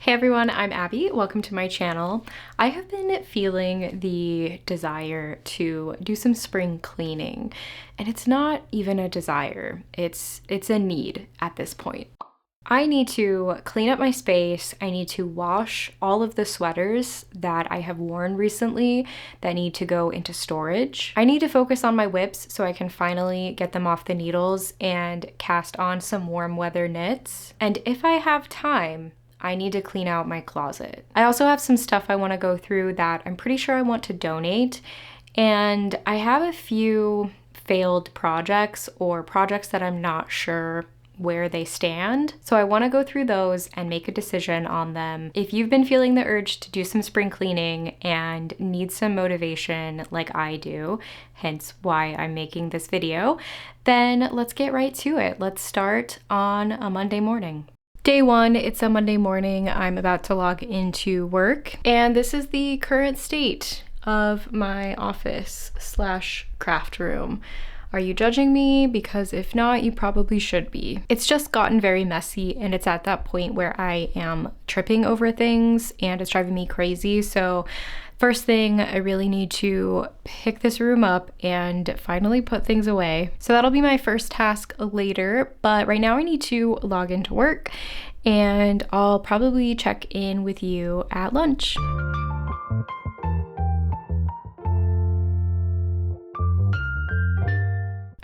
Hey everyone, I'm Abby. Welcome to my channel. I have been feeling the desire to do some spring cleaning, and it's not even a desire, it's a need at this point. I need to clean up my space. I need to wash all of the sweaters that I have worn recently that need to go into storage. I need to focus on my whips so I can finally get them off the needles and cast on some warm weather knits. And if I have time, I need to clean out my closet. I also have some stuff I want to go through that I'm pretty sure I want to donate. And I have a few failed projects or projects that I'm not sure where they stand. So I want to go through those and make a decision on them. If you've been feeling the urge to do some spring cleaning and need some motivation like I do, hence why I'm making this video, then let's get right to it. Let's start on a Monday morning. Day one, it's a Monday morning. I'm about to log into work, and this is the current state of my office slash craft room. Are you judging me? Because if not, you probably should be. It's just gotten very messy, and it's at that point where I am tripping over things and it's driving me crazy. So first thing, I really need to pick this room up and finally put things away. So that'll be my first task later, but right now I need to log into work, and I'll probably check in with you at lunch.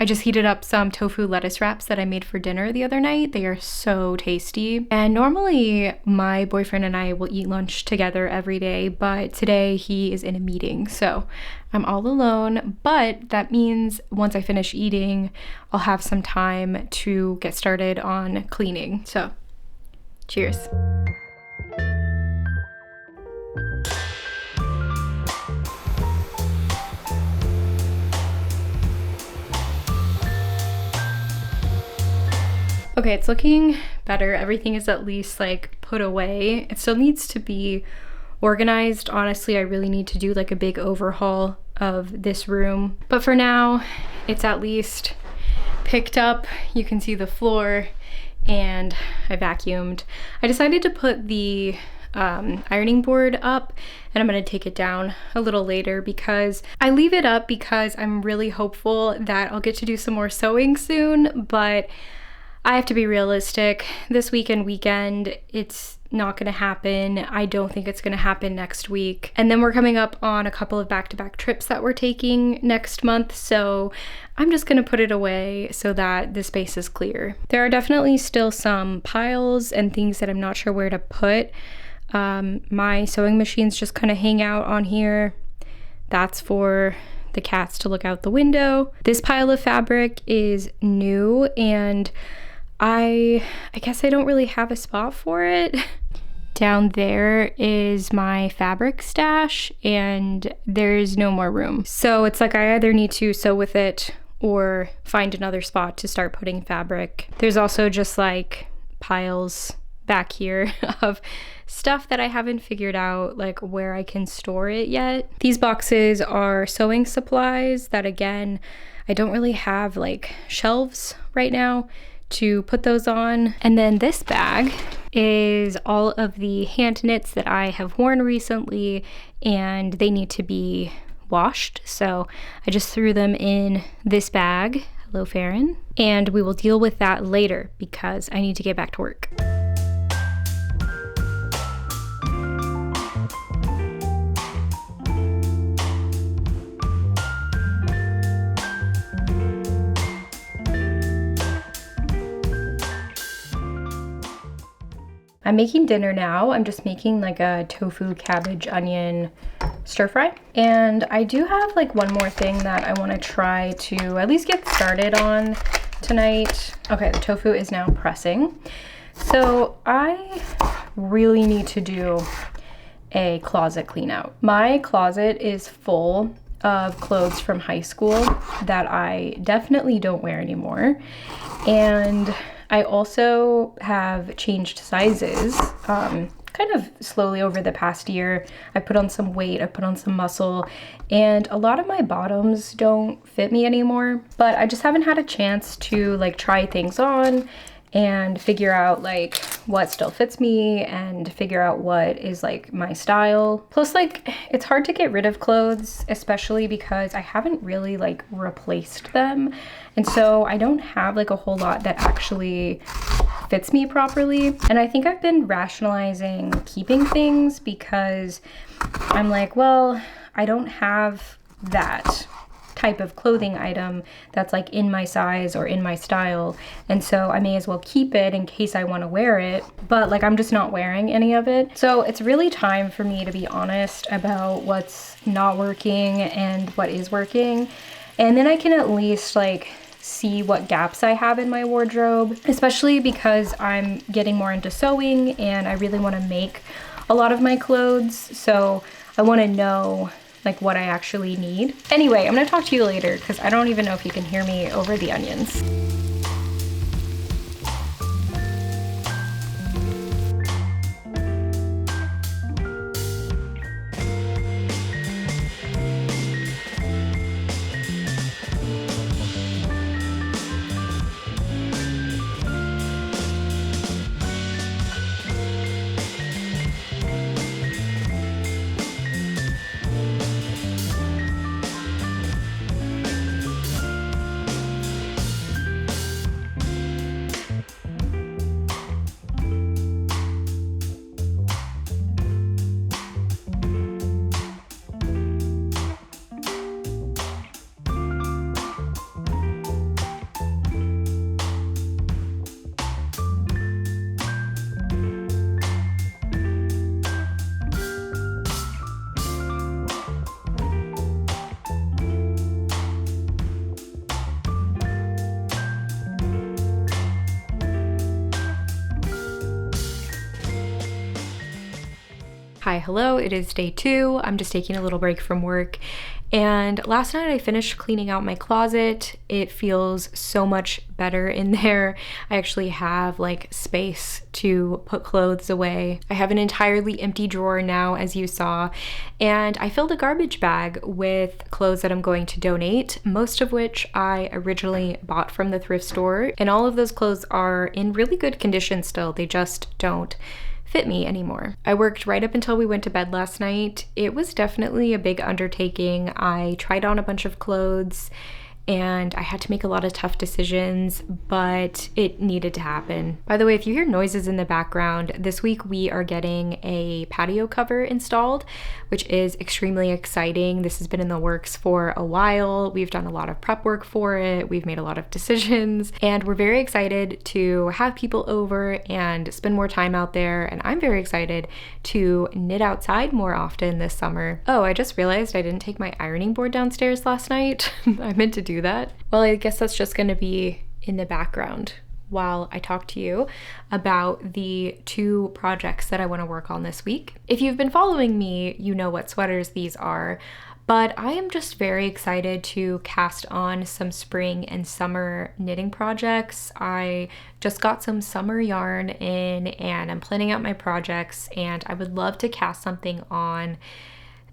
I just heated up some tofu lettuce wraps that I made for dinner the other night. They are so tasty. And normally my boyfriend and I will eat lunch together every day, but today he is in a meeting, so I'm all alone. But that means once I finish eating, I'll have some time to get started on cleaning. So, cheers. Okay, it's looking better. Everything is at least like put away. It still needs to be organized. Honestly, I really need to do like a big overhaul of this room. But for now, it's at least picked up. You can see the floor, and I vacuumed. I decided to put the ironing board up, and I'm gonna take it down a little later because I leave it up because I'm really hopeful that I'll get to do some more sewing soon, but I have to be realistic. This weekend, it's not gonna happen. I don't think it's gonna happen next week. And then we're coming up on a couple of back-to-back trips that we're taking next month, so I'm just gonna put it away so that the space is clear. There are definitely still some piles and things that I'm not sure where to put. My sewing machines just kind of hang out on here. That's for the cats to look out the window. This pile of fabric is new, and I guess I don't really have a spot for it. Down there is my fabric stash, and there's no more room. So it's like I either need to sew with it or find another spot to start putting fabric. There's also just like piles back here of stuff that I haven't figured out like where I can store it yet. These boxes are sewing supplies that, again, I don't really have like shelves right now to put those on. And then this bag is all of the hand knits that I have worn recently, and they need to be washed. So I just threw them in this bag. Hello, Farron. And we will deal with that later because I need to get back to work. I'm making dinner now. I'm just making like a tofu, cabbage, onion stir fry. And I do have like one more thing that I want to try to at least get started on tonight. Okay, the tofu is now pressing. So I really need to do a closet clean out. My closet is full of clothes from high school that I definitely don't wear anymore. And I also have changed sizes kind of slowly over the past year. I put on some weight, I put on some muscle, and a lot of my bottoms don't fit me anymore, but I just haven't had a chance to like try things on and figure out like what still fits me and figure out what is like my style. Plus, like, it's hard to get rid of clothes, especially because I haven't really like replaced them. And so I don't have like a whole lot that actually fits me properly. And I think I've been rationalizing keeping things because I'm like, well, I don't have that type of clothing item that's like in my size or in my style, and so I may as well keep it in case I want to wear it, but like I'm just not wearing any of it. So it's really time for me to be honest about what's not working and what is working, and then I can at least like see what gaps I have in my wardrobe, especially because I'm getting more into sewing and I really want to make a lot of my clothes, so I want to know like what I actually need. Anyway, I'm gonna talk to you later because I don't even know if you can hear me over the onions. Hi, hello, it is day 2. I'm just taking a little break from work, and last night I finished cleaning out my closet. It feels so much better in there. I actually have like space to put clothes away. I have an entirely empty drawer now, as you saw, and I filled a garbage bag with clothes that I'm going to donate, most of which I originally bought from the thrift store, and all of those clothes are in really good condition still. They just don't fit me anymore. I worked right up until we went to bed last night. It was definitely a big undertaking. I tried on a bunch of clothes and I had to make a lot of tough decisions, but it needed to happen. By the way, if you hear noises in the background, this week we are getting a patio cover installed, which is extremely exciting. This has been in the works for a while. We've done a lot of prep work for it. We've made a lot of decisions, and we're very excited to have people over and spend more time out there. And I'm very excited to knit outside more often this summer. Oh, I just realized I didn't take my ironing board downstairs last night. I meant to do that. Well, I guess that's just going to be in the background while I talk to you about the 2 projects that I want to work on this week. If you've been following me, you know what sweaters these are, but I am just very excited to cast on some spring and summer knitting projects. I just got some summer yarn in and I'm planning out my projects, and I would love to cast something on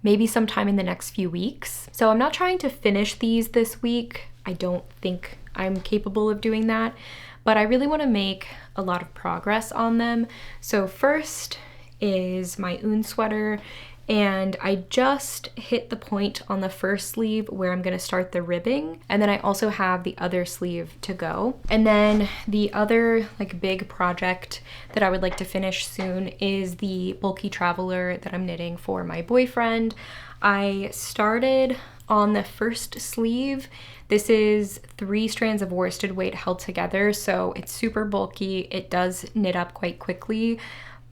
maybe sometime in the next few weeks. So I'm not trying to finish these this week. I don't think I'm capable of doing that, but I really want to make a lot of progress on them. So first is my Oon sweater, and I just hit the point on the first sleeve where I'm going to start the ribbing, and then I also have the other sleeve to go. And then the other like big project that I would like to finish soon is the bulky traveler that I'm knitting for my boyfriend. I started on the first sleeve. This is 3 strands of worsted weight held together, so it's super bulky. It does knit up quite quickly,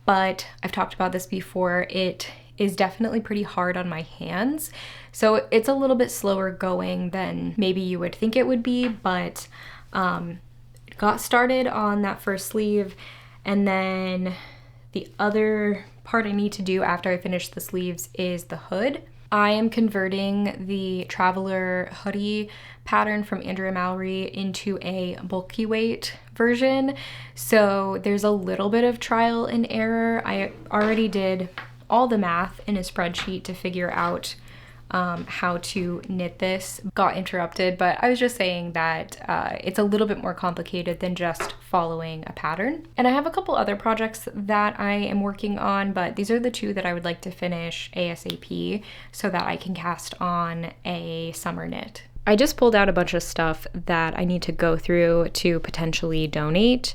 but I've talked about this before. It is definitely pretty hard on my hands, so it's a little bit slower going than maybe you would think it would be, but it got started on that first sleeve, and then the other part I need to do after I finish the sleeves is the hood. I am converting the Traveler hoodie pattern from Andrea Mallory into a bulky weight version, so there's a little bit of trial and error. I already did all the math in a spreadsheet to figure out how to knit this. Got interrupted, but I was just saying that it's a little bit more complicated than just following a pattern. And I have a couple other projects that I am working on, but these are the two that I would like to finish ASAP so that I can cast on a summer knit. I just pulled out a bunch of stuff that I need to go through to potentially donate.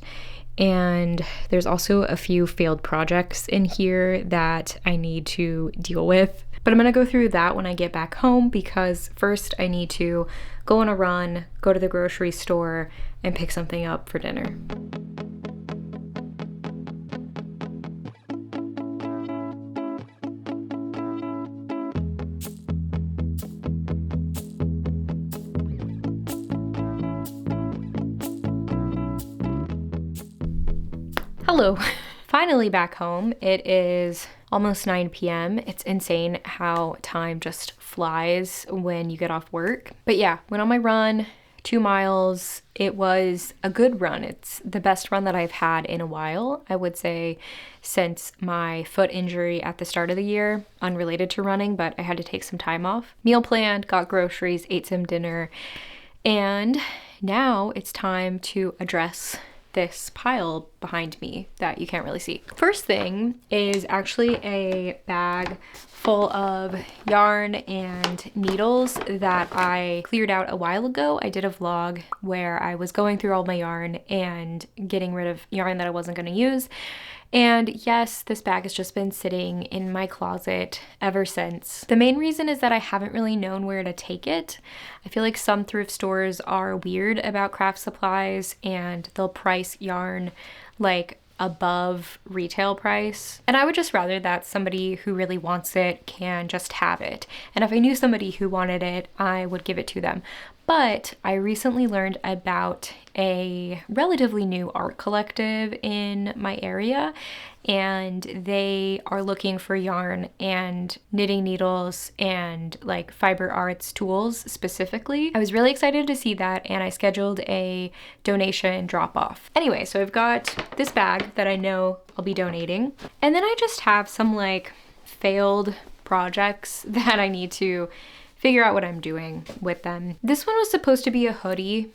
And there's also a few failed projects in here that I need to deal with. But I'm gonna go through that when I get back home, because first I need to go on a run, go to the grocery store, and pick something up for dinner. Hello. Finally back home. It is almost 9 p.m. It's insane how time just flies when you get off work. But yeah, went on my run, 2 miles. It was a good run. It's the best run that I've had in a while, I would say, since my foot injury at the start of the year, unrelated to running, but I had to take some time off. Meal planned, got groceries, ate some dinner, and now it's time to address this pile behind me that you can't really see. First thing is actually a bag full of yarn and needles that I cleared out a while ago. I did a vlog where I was going through all my yarn and getting rid of yarn that I wasn't going to use. And yes, this bag has just been sitting in my closet ever since. The main reason is that I haven't really known where to take it. I feel like some thrift stores are weird about craft supplies and they'll price yarn like above retail price. And I would just rather that somebody who really wants it can just have it. And if I knew somebody who wanted it, I would give it to them. But I recently learned about a relatively new art collective in my area, and they are looking for yarn and knitting needles and like fiber arts tools specifically. I was really excited to see that, and I scheduled a donation drop off. Anyway, so I've got this bag that I know I'll be donating, and then I just have some like failed projects that I need to figure out what I'm doing with them. This one was supposed to be a hoodie,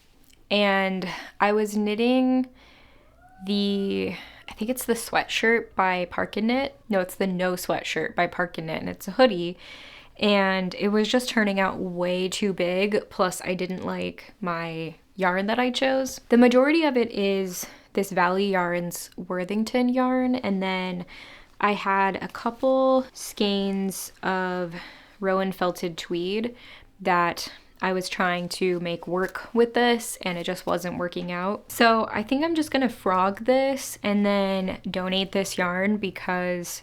and I was knitting I think it's the sweatshirt by Park and Knit. No, it's the no sweatshirt by Park and Knit, and it's a hoodie. And it was just turning out way too big, plus I didn't like my yarn that I chose. The majority of it is this Valley Yarns Worthington yarn, and then I had a couple skeins of Rowan felted tweed that I was trying to make work with this, and it just wasn't working out. So I think I'm just gonna frog this and then donate this yarn, because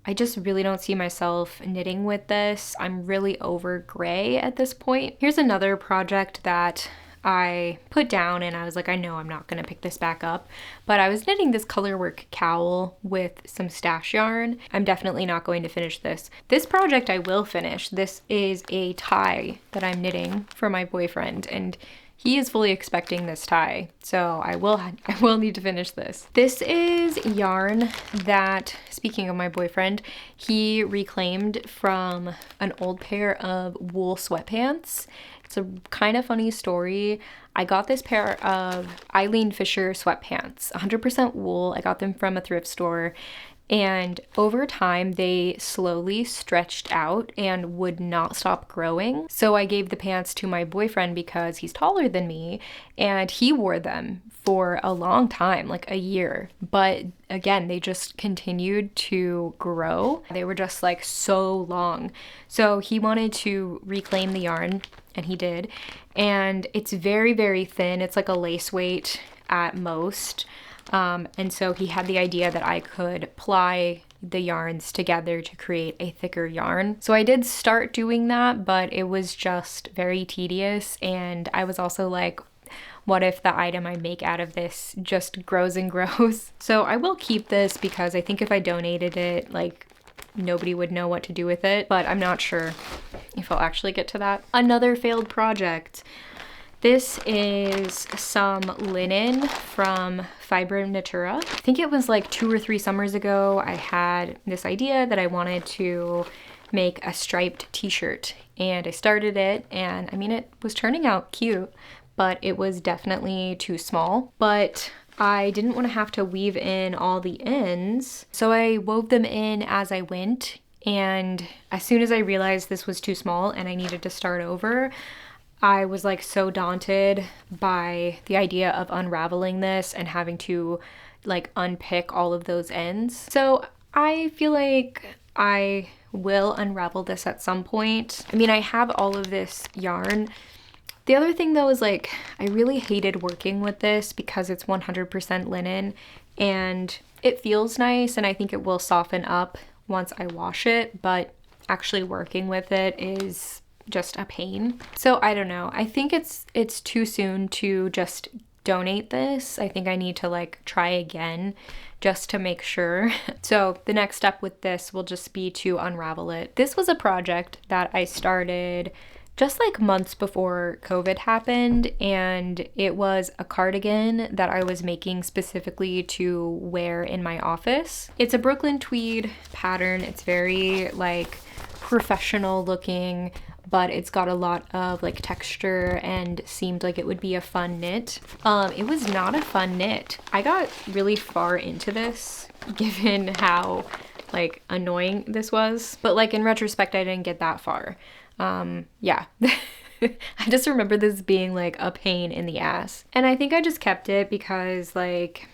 I just really don't see myself knitting with this. I'm really over gray at this point. Here's another project that I put down, and I was like, I know I'm not gonna pick this back up, but I was knitting this colorwork cowl with some stash yarn. I'm definitely not going to finish this. This project I will finish. This is a tie that I'm knitting for my boyfriend, and he is fully expecting this tie, so I will need to finish this. This is yarn that, speaking of my boyfriend, he reclaimed from an old pair of wool sweatpants. It's a kind of funny story. I got this pair of Eileen Fisher sweatpants, 100% wool. I got them from a thrift store, and over time they slowly stretched out and would not stop growing. So I gave the pants to my boyfriend because he's taller than me, and he wore them for a long time, like a year. But again, they just continued to grow. They were just like so long. So he wanted to reclaim the yarn, and he did. And it's very, very thin. It's like a lace weight at most. And so he had the idea that I could ply the yarns together to create a thicker yarn. So I did start doing that, but it was just very tedious. And I was also like, what if the item I make out of this just grows and grows? So I will keep this, because I think if I donated it, like, nobody would know what to do with it, but I'm not sure if I'll actually get to that. Another failed project. This is some linen from Fiber Natura. I think it was like 2 or 3 summers ago. I had this idea that I wanted to make a striped t-shirt, and I started it, and I mean, it was turning out cute, but it was definitely too small. But I didn't want to have to weave in all the ends, so I wove them in as I went. And as soon as I realized this was too small and I needed to start over, I was like so daunted by the idea of unraveling this and having to like unpick all of those ends. So I feel like I will unravel this at some point. I mean, I have all of this yarn. The other thing though is like, I really hated working with this because it's 100% linen and it feels nice, and I think it will soften up once I wash it, but actually working with it is just a pain. So I don't know. I think it's too soon to just donate this. I think I need to like try again just to make sure. So the next step with this will just be to unravel it. This was a project that I started just like months before COVID happened, and it was a cardigan that I was making specifically to wear in my office. It's a Brooklyn tweed pattern. It's very like professional looking, but it's got a lot of like texture and seemed like it would be a fun knit. It was not a fun knit. I got really far into this given how like annoying this was, but like in retrospect, I didn't get that far. Yeah. I just remember this being like a pain in the ass. And I think I just kept it because like,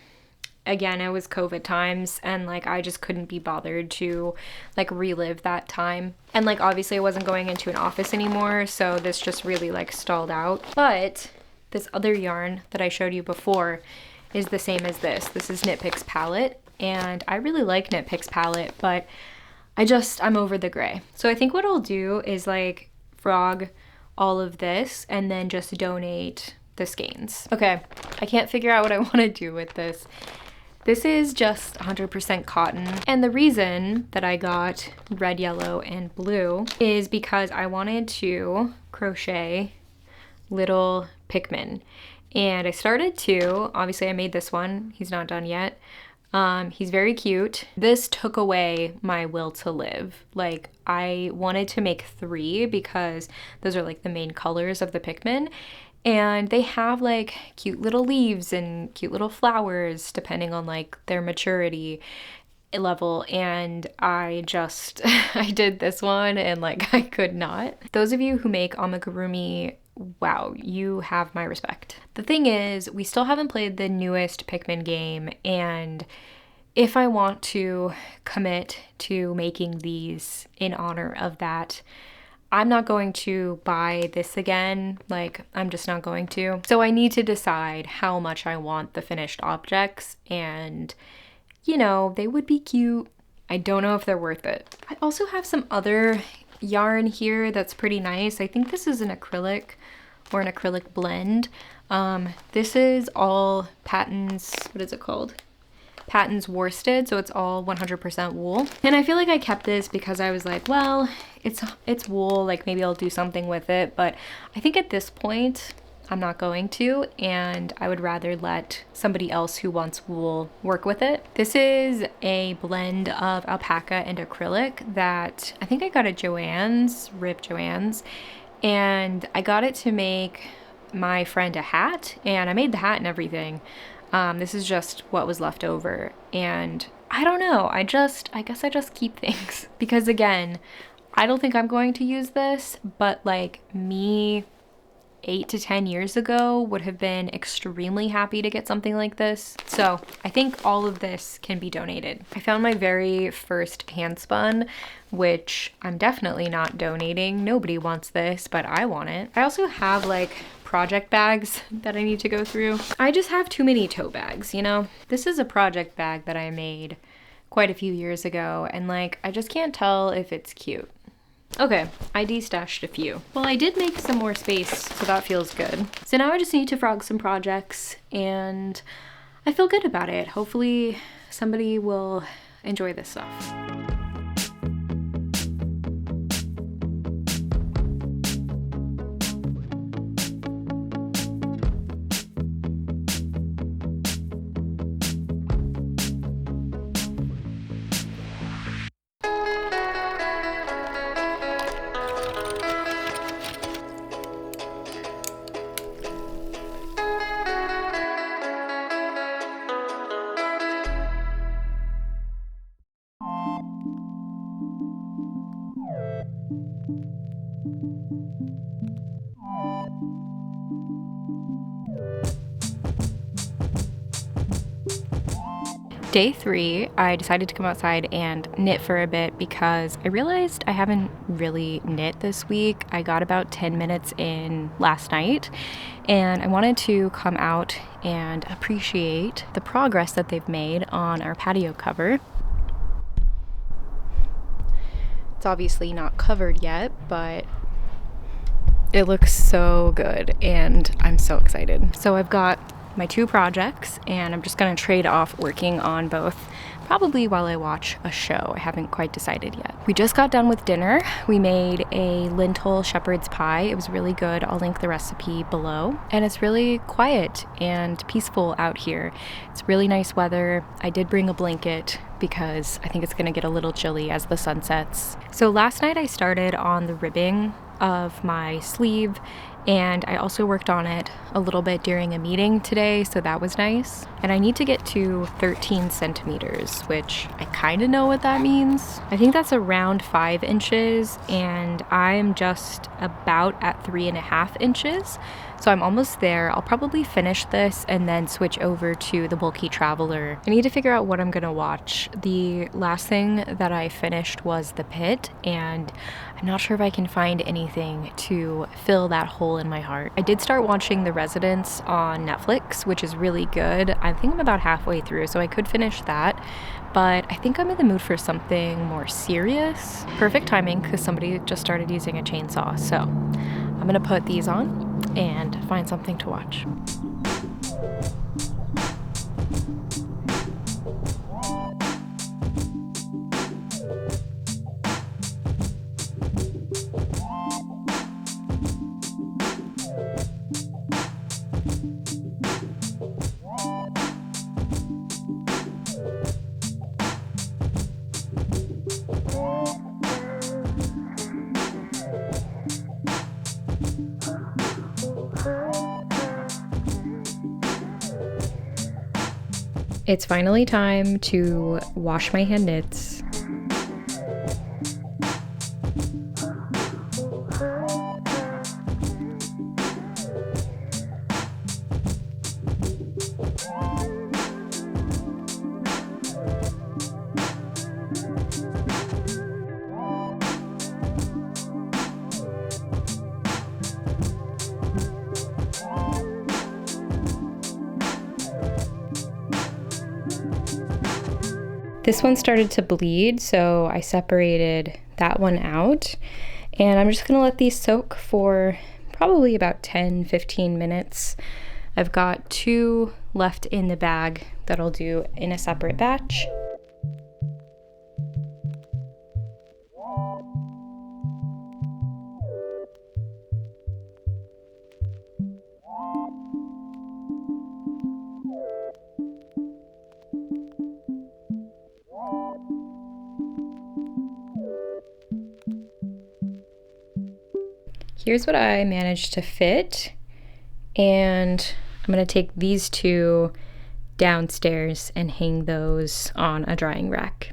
again, it was COVID times and like I just couldn't be bothered to like relive that time. And like obviously I wasn't going into an office anymore, so this just really like stalled out. But this other yarn that I showed you before is the same as this. This is Knit Picks Palette, and I really like Knit Picks Palette, but I'm over the gray. So I think what I'll do is like frog all of this and then just donate the skeins. Okay, I can't figure out what I want to do with this. This is just 100% cotton. And the reason that I got red, yellow, and blue is because I wanted to crochet little Pikmin. And I started to, obviously I made this one. He's not done yet. He's very cute. This took away my will to live. Like I wanted to make 3 because those are like the main colors of the Pikmin. And they have like cute little leaves and cute little flowers depending on like their maturity level. And I did this one and like I could not. Those of you who make amigurumi, wow, you have my respect. The thing is, we still haven't played the newest Pikmin game, and if I want to commit to making these in honor of that, I'm not going to buy this again. Like, I'm just not going to. So I need to decide how much I want the finished objects, and you know, they would be cute. I don't know if they're worth it. I also have some other yarn here that's pretty nice. I think this is an acrylic or an acrylic blend. This is all Patton's, what is it called? Patton's worsted, so it's all 100% wool. And I feel like I kept this because I was like, well, it's wool, like maybe I'll do something with it, but I think at this point I'm not going to, and I would rather let somebody else who wants wool work with it. This is a blend of alpaca and acrylic that I think I got at Joann's, Rip Joann's, and I got it to make my friend a hat, and I made the hat and everything. This is just what was left over, and I don't know, I guess I just keep things because again, I don't think I'm going to use this, but like me 8 to 10 years ago would have been extremely happy to get something like this. So I think all of this can be donated. I found my very first handspun, which I'm definitely not donating. Nobody wants this, but I want it. I also have like project bags that I need to go through. I just have too many tote bags, you know? This is a project bag that I made quite a few years ago, and like, I just can't tell if it's cute. Okay, I de-stashed a few. Well, I did make some more space, so that feels good. So now I just need to frog some projects, and I feel good about it. Hopefully somebody will enjoy this stuff. Day 3, I decided to come outside and knit for a bit because I realized I haven't really knit this week. I got about 10 minutes in last night, and I wanted to come out and appreciate the progress that they've made on our patio cover. It's obviously not covered yet, but it looks so good and I'm so excited. So I've got my 2 projects and I'm just gonna trade off working on both, probably while I watch a show. I haven't quite decided yet. We just got done with dinner. We made a lentil shepherd's pie. It was really good. I'll link the recipe below. And it's really quiet and peaceful out here. It's really nice weather. I did bring a blanket because I think it's gonna get a little chilly as the sun sets. So last night I started on the ribbing of my sleeve, and I also worked on it a little bit during a meeting today, so that was nice. And I need to get to 13 centimeters, which I kind of know what that means. I think that's around 5 inches, and I'm just about at 3.5 inches. So I'm almost there. I'll probably finish this and then switch over to the Bulky Traveler. I need to figure out what I'm gonna watch. The last thing that I finished was The Pit, and I'm not sure if I can find anything to fill that hole in my heart. I did start watching The Residence on Netflix, which is really good. I think I'm about halfway through, so I could finish that. But I think I'm in the mood for something more serious. Perfect timing, because somebody just started using a chainsaw. So I'm gonna put these on and find something to watch. It's finally time to wash my hand knits. This one started to bleed, so I separated that one out, and I'm just gonna let these soak for probably about 10-15 minutes. I've got 2 left in the bag that I'll do in a separate batch. Here's what I managed to fit, and I'm gonna take these 2 downstairs and hang those on a drying rack.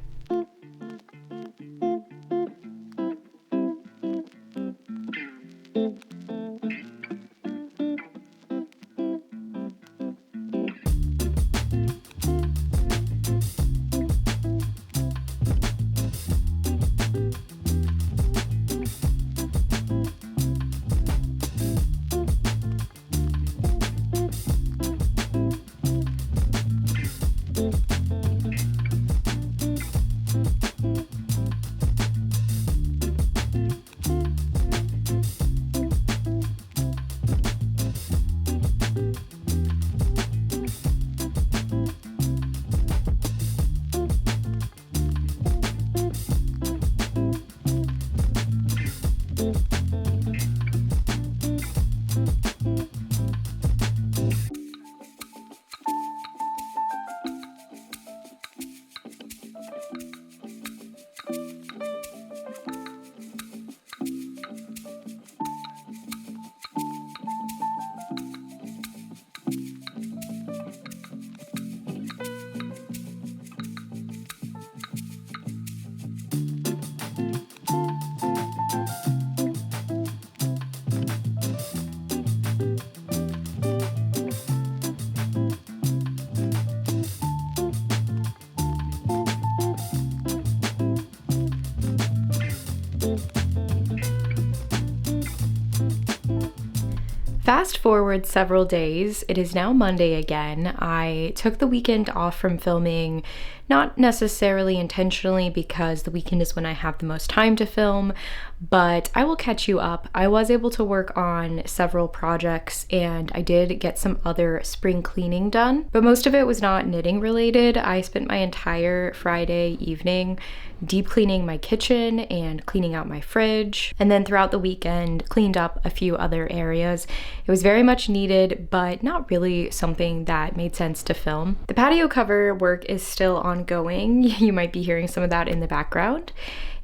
Fast forward several days, it is now Monday again. I took the weekend off from filming, not necessarily intentionally because the weekend is when I have the most time to film, but I will catch you up. I was able to work on several projects and I did get some other spring cleaning done, but most of it was not knitting related. I spent my entire Friday evening deep cleaning my kitchen and cleaning out my fridge, and then throughout the weekend cleaned up a few other areas. It was very much needed, but not really something that made sense to film. The patio cover work is still ongoing. You might be hearing some of that in the background,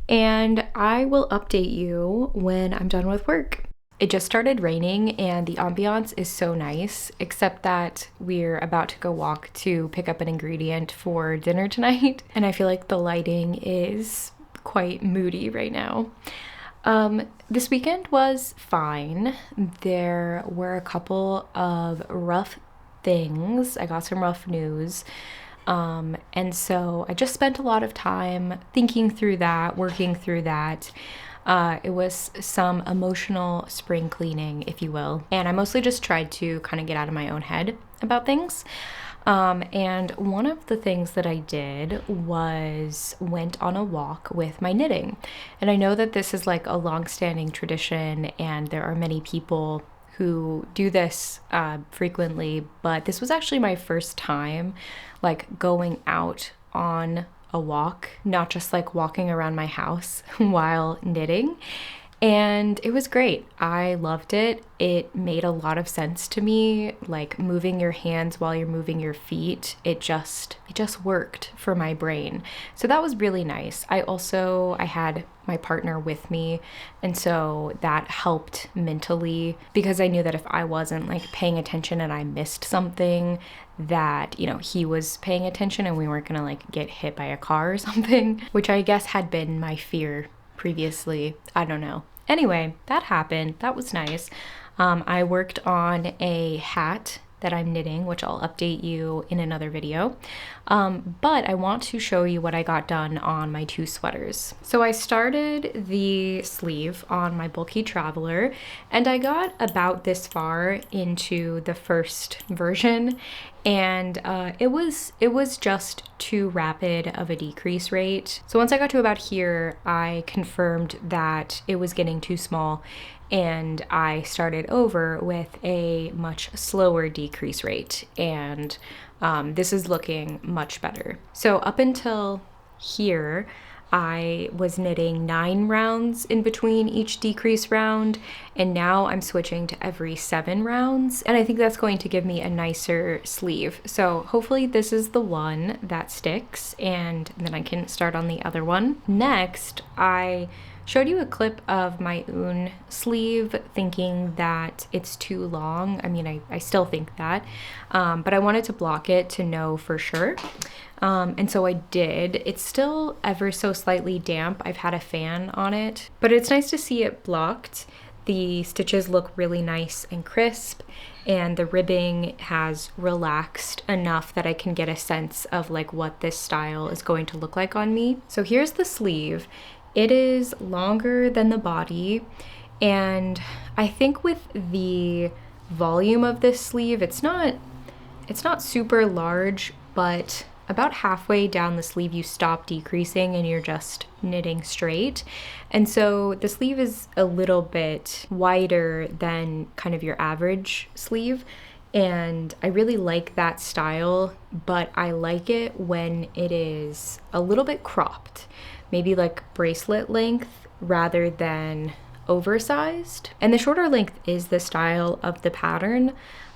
and I will update you when I'm done with work. It just started raining and the ambiance is so nice, except that we're about to go walk to pick up an ingredient for dinner tonight. And I feel like the lighting is quite moody right now. This weekend was fine. There were a couple of rough things. I got some rough news. And so I just spent a lot of time thinking through that, working through that. It was some emotional spring cleaning, if you will. And I mostly just tried to kind of get out of my own head about things. And one of the things that I did was went on a walk with my knitting. And I know that this is like a long-standing tradition and there are many people who do this frequently, but this was actually my first time like going out on a walk, not just like walking around my house while knitting. And it was great. I loved it. It made a lot of sense to me, like moving your hands while you're moving your feet. It just worked for my brain. So that was really nice. I had my partner with me, and so that helped mentally because I knew that if I wasn't like paying attention and I missed something, that, you know, he was paying attention and we weren't gonna like get hit by a car or something, which I guess had been my fear previously. I don't know. Anyway, that happened. That was nice. I worked on a hat that I'm knitting, which I'll update you in another video. But I want to show you what I got done on my two sweaters. So I started the sleeve on my bulky traveler and I got about this far into the first version, and it was just too rapid of a decrease rate. So once I got to about here, I confirmed that it was getting too small and I started over with a much slower decrease rate, and this is looking much better. So up until here, I was knitting 9 rounds in between each decrease round, and now I'm switching to every 7 rounds, and I think that's going to give me a nicer sleeve. So hopefully this is the one that sticks, and then I can start on the other one. Next, I showed you a clip of my own sleeve thinking that it's too long. I mean, I still think that, but I wanted to block it to know for sure. And so I did. It's still ever so slightly damp. I've had a fan on it, but it's nice to see it blocked. The stitches look really nice and crisp, and the ribbing has relaxed enough that I can get a sense of like what this style is going to look like on me. So here's the sleeve. It is longer than the body, and I think with the volume of this sleeve, it's not super large, but about halfway down the sleeve you stop decreasing and you're just knitting straight. And so the sleeve is a little bit wider than kind of your average sleeve, and I really like that style, but I like it when it is a little bit cropped, maybe like bracelet length rather than oversized. And the shorter length is the style of the pattern.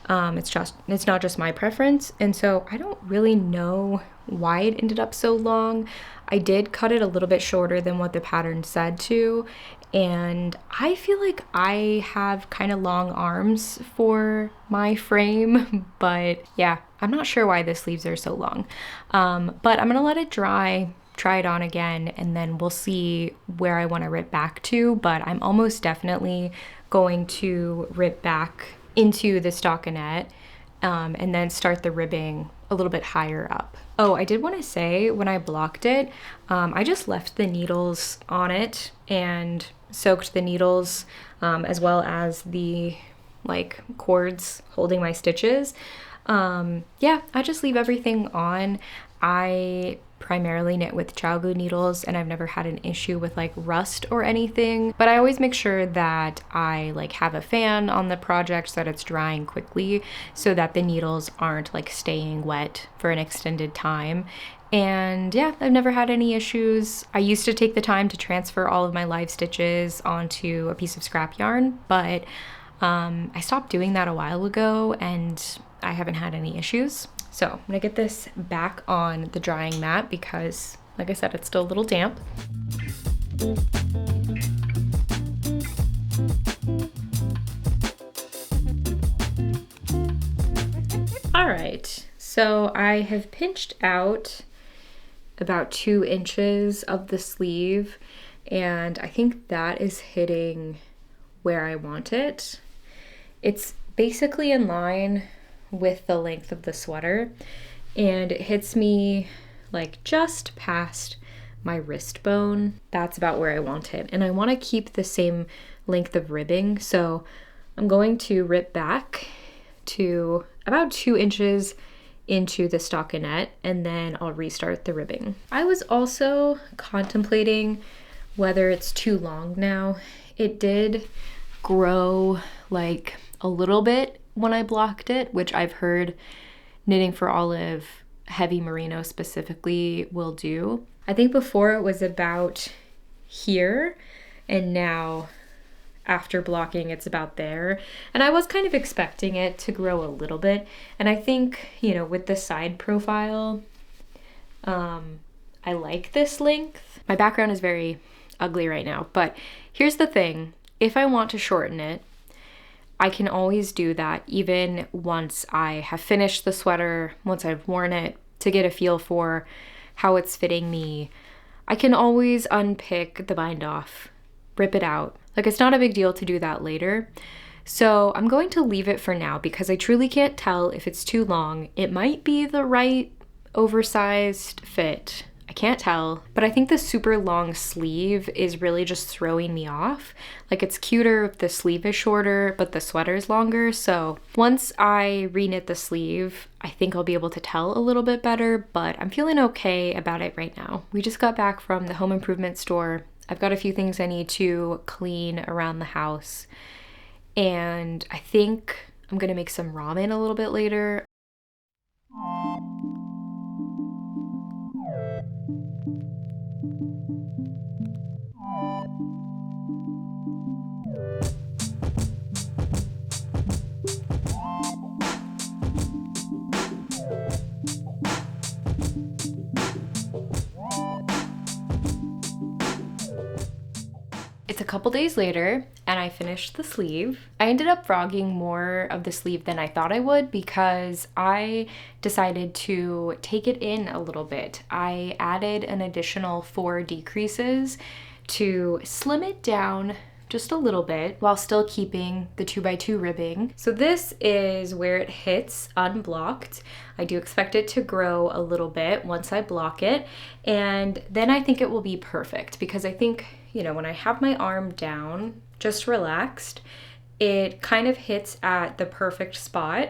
It's not just my preference, and so I don't really know why it ended up so long. I did cut it a little bit shorter than what the pattern said to, and I feel like I have kind of long arms for my frame, but yeah, I'm not sure why the sleeves are so long. But I'm gonna let it dry, try it on again, and then we'll see where I want to rip back to, but I'm almost definitely going to rip back into the stockinette and then start the ribbing a little bit higher up. Oh, I did want to say when I blocked it, I just left the needles on it and soaked the needles as well as the like cords holding my stitches. Yeah, I just leave everything on. I primarily knit with chow glue needles and I've never had an issue with like rust or anything, but I always make sure that I like have a fan on the project so that it's drying quickly so that the needles aren't like staying wet for an extended time. And yeah, I've never had any issues. I used to take the time to transfer all of my live stitches onto a piece of scrap yarn, but I stopped doing that a while ago and I haven't had any issues. So I'm gonna get this back on the drying mat because, like I said, it's still a little damp. All right, so I have pinched out about 2 inches of the sleeve, and I think that is hitting where I want it. It's basically in line with the length of the sweater, and it hits me like just past my wrist bone. That's about where I want it, and I want to keep the same length of ribbing, so I'm going to rip back to about 2 inches into the stockinette, and then I'll restart the ribbing. I was also contemplating whether it's too long now. It did grow like a little bit when I blocked it, which I've heard Knitting for Olive heavy merino specifically will do. I think before it was about here, and now after blocking it's about there. And I was kind of expecting it to grow a little bit. And I think, you know, with the side profile, I like this length. My background is very ugly right now, but here's the thing. If I want to shorten it, I can always do that even once I have finished the sweater, once I've worn it, to get a feel for how it's fitting me. I can always unpick the bind off, rip it out. Like, it's not a big deal to do that later. So I'm going to leave it for now because I truly can't tell if it's too long. It might be the right oversized fit. I can't tell, but I think the super long sleeve is really just throwing me off. Like, it's cuter if the sleeve is shorter, but the sweater is longer. So once I reknit the sleeve, I think I'll be able to tell a little bit better, but I'm feeling okay about it right now. We just got back from the home improvement store. I've got a few things I need to clean around the house, and I think I'm gonna make some ramen a little bit later. It's a couple days later and I finished the sleeve. I ended up frogging more of the sleeve than I thought I would because I decided to take it in a little bit. I added an additional 4 decreases to slim it down just a little bit while still keeping the 2x2 ribbing. So this is where it hits unblocked. I do expect it to grow a little bit once I block it, and then I think it will be perfect because I think, you know, when I have my arm down, just relaxed, it kind of hits at the perfect spot.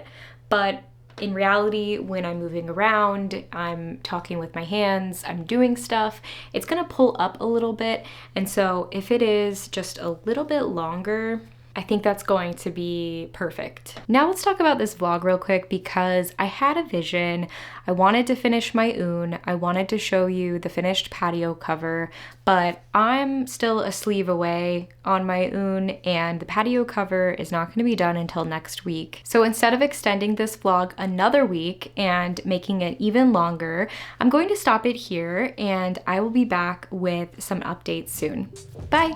But in reality, when I'm moving around, I'm talking with my hands, I'm doing stuff, it's gonna pull up a little bit. And so if it is just a little bit longer, I think that's going to be perfect. Now let's talk about this vlog real quick because I had a vision. I wanted to finish my oon. I wanted to show you the finished patio cover, but I'm still a sleeve away on my oon and the patio cover is not going to be done until next week. So instead of extending this vlog another week and making it even longer, I'm going to stop it here and I will be back with some updates soon. Bye!